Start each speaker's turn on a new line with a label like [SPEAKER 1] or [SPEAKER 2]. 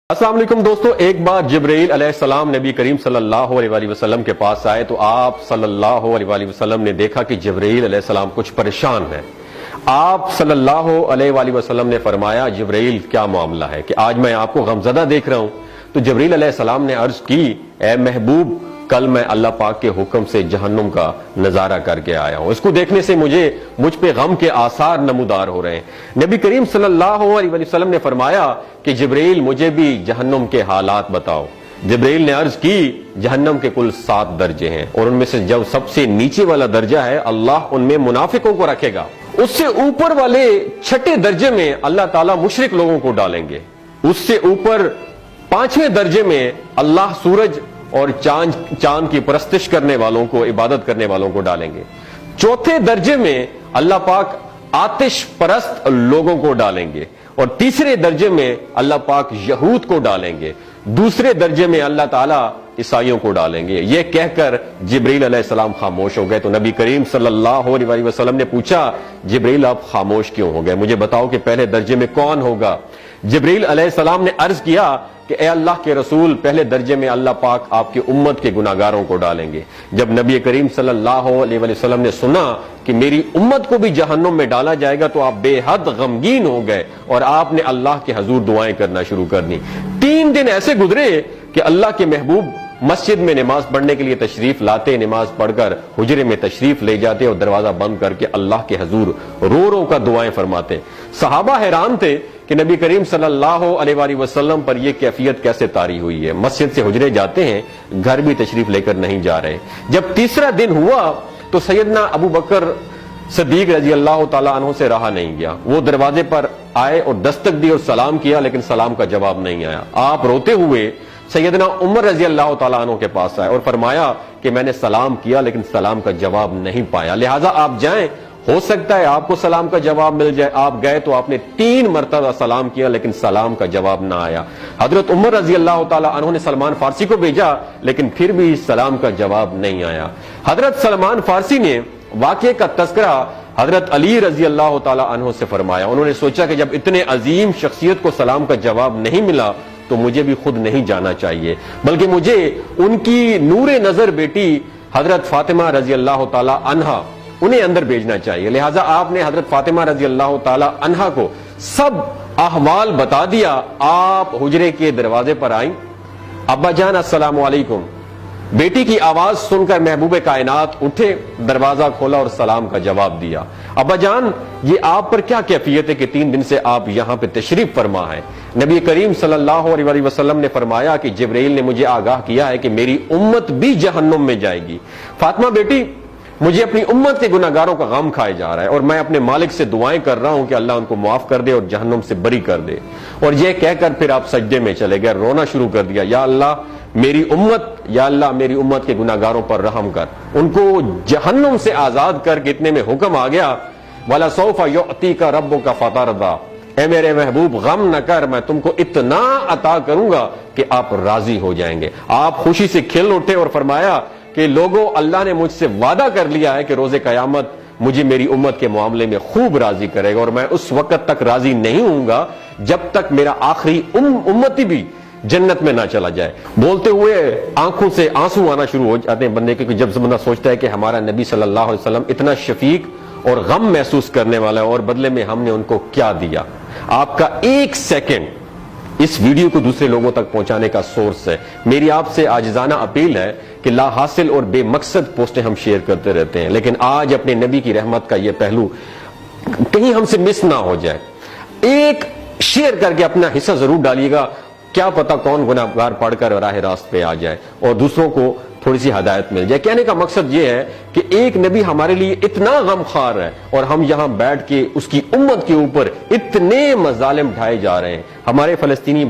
[SPEAKER 1] السلام علیکم دوستو، ایک بار جبرائیل علیہ السلام نبی کریم صلی اللہ علیہ وآلہ وسلم کے پاس آئے تو آپ صلی اللہ علیہ وآلہ وسلم نے دیکھا کہ جبرائیل علیہ السلام کچھ پریشان ہے۔ آپ صلی اللہ علیہ وآلہ وسلم نے فرمایا جبرائیل کیا معاملہ ہے کہ آج میں آپ کو غمزدہ دیکھ رہا ہوں؟ تو جبرائیل علیہ السلام نے عرض کی اے محبوب، کل میں اللہ پاک کے حکم سے جہنم کا نظارہ کر کے آیا ہوں، اس کو دیکھنے سے مجھ پہ غم کے آثار نمودار ہو رہے ہیں۔ نبی کریم صلی اللہ علیہ وسلم نے فرمایا کہ جبرائیل مجھے بھی جہنم کے حالات بتاؤ۔ جبرائیل نے عرض کی جہنم کے کل 7 درجے ہیں اور ان میں سے جو سب سے نیچے والا درجہ ہے اللہ ان میں منافقوں کو رکھے گا، اس سے اوپر والے 6 درجے میں اللہ تعالیٰ مشرک لوگوں کو ڈالیں گے، اس سے اوپر 5ویں درجے میں اللہ سورج اور چاند کی پرستش کرنے والوں کو، عبادت کرنے والوں کو ڈالیں گے، 4تھے درجے میں اللہ پاک آتش پرست لوگوں کو ڈالیں گے، اور 3رے درجے میں اللہ پاک یہود کو ڈالیں گے، 2 درجے میں اللہ تعالیٰ عیسائیوں کو ڈالیں گے۔ یہ کہہ کر جبرائیل علیہ السلام خاموش ہو گئے تو نبی کریم صلی اللہ علیہ وسلم نے پوچھا جبرائیل آپ خاموش کیوں ہو گئے؟ مجھے بتاؤ کہ پہلے درجے میں کون ہوگا؟ جبرائیل علیہ السلام نے عرض کیا کہ اے اللہ کے رسول، پہلے درجے میں اللہ پاک آپ کی امت کے گناہگاروں کو ڈالیں گے۔ جب نبی کریم صلی اللہ علیہ وسلم نے سنا کہ میری امت کو بھی جہنم میں ڈالا جائے گا تو آپ بے حد غمگین ہو گئے اور آپ نے اللہ کے حضور دعائیں کرنا شروع کر دی۔ 3 دن ایسے گزرے کہ اللہ کے محبوب مسجد میں نماز پڑھنے کے لیے تشریف لاتے، نماز پڑھ کر حجرے میں تشریف لے جاتے اور دروازہ بند کر کے اللہ کے حضور رو رو کر دعائیں فرماتے۔ صحابہ حیران تھے کہ نبی کریم صلی اللہ علیہ وآلہ وسلم پر یہ کیفیت کیسے طاری ہوئی ہے، مسجد سے حجرے جاتے ہیں، گھر بھی تشریف لے کر نہیں جا رہے۔ جب 3را دن ہوا تو سیدنا ابو بکر صدیق رضی اللہ تعالیٰ عنہ سے رہا نہیں گیا، وہ دروازے پر آئے اور دستک دی اور سلام کیا لیکن سلام کا جواب نہیں آیا۔ آپ روتے ہوئے سیدنا عمر رضی اللہ تعالیٰ عنہ کے پاس آئے اور فرمایا کہ میں نے سلام کیا لیکن سلام کا جواب نہیں پایا، لہٰذا آپ جائیں، ہو سکتا ہے آپ کو سلام کا جواب مل جائے۔ آپ گئے تو آپ نے 3 مرتبہ سلام کیا لیکن سلام کا جواب نہ آیا۔ حضرت عمر رضی اللہ تعالیٰ عنہ نے سلمان فارسی کو بھیجا لیکن پھر بھی سلام کا جواب نہیں آیا۔ حضرت سلمان فارسی نے واقعے کا تذکرہ حضرت علی رضی اللہ تعالیٰ عنہ سے فرمایا۔ انہوں نے سوچا کہ جب اتنے عظیم شخصیت کو سلام کا جواب نہیں ملا تو مجھے بھی خود نہیں جانا چاہیے، بلکہ مجھے ان کی نور نظر بیٹی حضرت فاطمہ رضی اللہ تعالیٰ عنہا انہیں اندر بھیجنا چاہیے۔ لہٰذا آپ نے حضرت فاطمہ رضی اللہ تعالیٰ عنہا کو سب احوال بتا دیا۔ آپ حجرے کے دروازے پر آئیں، ابا جان السلام علیکم، بیٹی کی آواز سن کر محبوب کائنات اٹھے، دروازہ کھولا اور سلام کا جواب دیا۔ ابا جان یہ آپ پر کیا کیفیت ہے کہ 3 دن سے آپ یہاں پہ تشریف فرما ہے؟ نبی کریم صلی اللہ علیہ وسلم نے فرمایا کہ جبرائیل نے مجھے آگاہ کیا ہے کہ میری امت بھی جہنم میں جائے گی۔ فاطمہ بیٹی، مجھے اپنی امت کے گناہگاروں کا غم کھائے جا رہا ہے اور میں اپنے مالک سے دعائیں کر رہا ہوں کہ اللہ ان کو معاف کر دے اور جہنم سے بری کر دے۔ اور یہ کہہ کر پھر آپ سجدے میں چلے گئے، رونا شروع کر دیا، یا اللہ میری امت کے گناہگاروں پر رحم کر، ان کو جہنم سے آزاد کر کے اتنے میں حکم آ گیا وَلَسَوْفَ يُعْطِيكَ رَبُّكَ فَتَرْضَىٰ، اے میرے محبوب غم نہ کر، میں تم کو اتنا عطا کروں گا کہ آپ راضی ہو جائیں گے۔ آپ خوشی سے کھل اٹھے اور فرمایا کہ لوگوں، اللہ نے مجھ سے وعدہ کر لیا ہے کہ روز قیامت مجھے میری امت کے معاملے میں خوب راضی کرے گا، اور میں اس وقت تک راضی نہیں ہوں گا جب تک میرا آخری امتی بھی جنت میں نہ چلا جائے۔ بولتے ہوئے آنکھوں سے آنسو آنا شروع ہو جاتے ہیں بندے کے، جب بندہ سوچتا ہے کہ ہمارا نبی صلی اللہ علیہ وسلم اتنا شفیق اور غم محسوس کرنے والا ہے اور بدلے میں ہم نے ان کو کیا دیا۔ آپ کا 1 سیکنڈ اس ویڈیو کو دوسرے لوگوں تک پہنچانے کا سورس ہے۔ میری آپ سے عاجزانہ اپیل ہے کہ لا حاصل اور بے مقصد پوسٹیں ہم شیئر کرتے رہتے ہیں، لیکن آج اپنے نبی کی رحمت کا یہ پہلو کہیں ہم سے مس نہ ہو جائے۔ ایک شیئر کر کے اپنا حصہ ضرور ڈالیے گا، کیا پتا کون گناہگار پڑھ کر راہ راست پہ آ جائے اور دوسروں کو تھوڑی سی ہدایت مل جائے۔ کہنے کا مقصد یہ ہے کہ ایک نبی ہمارے لیے اتنا غم خوار ہے اور ہم یہاں بیٹھ کے اس کی امت کے اوپر اتنے مظالم ڈھائے جا رہے ہیں۔ ہمارے فلسطینی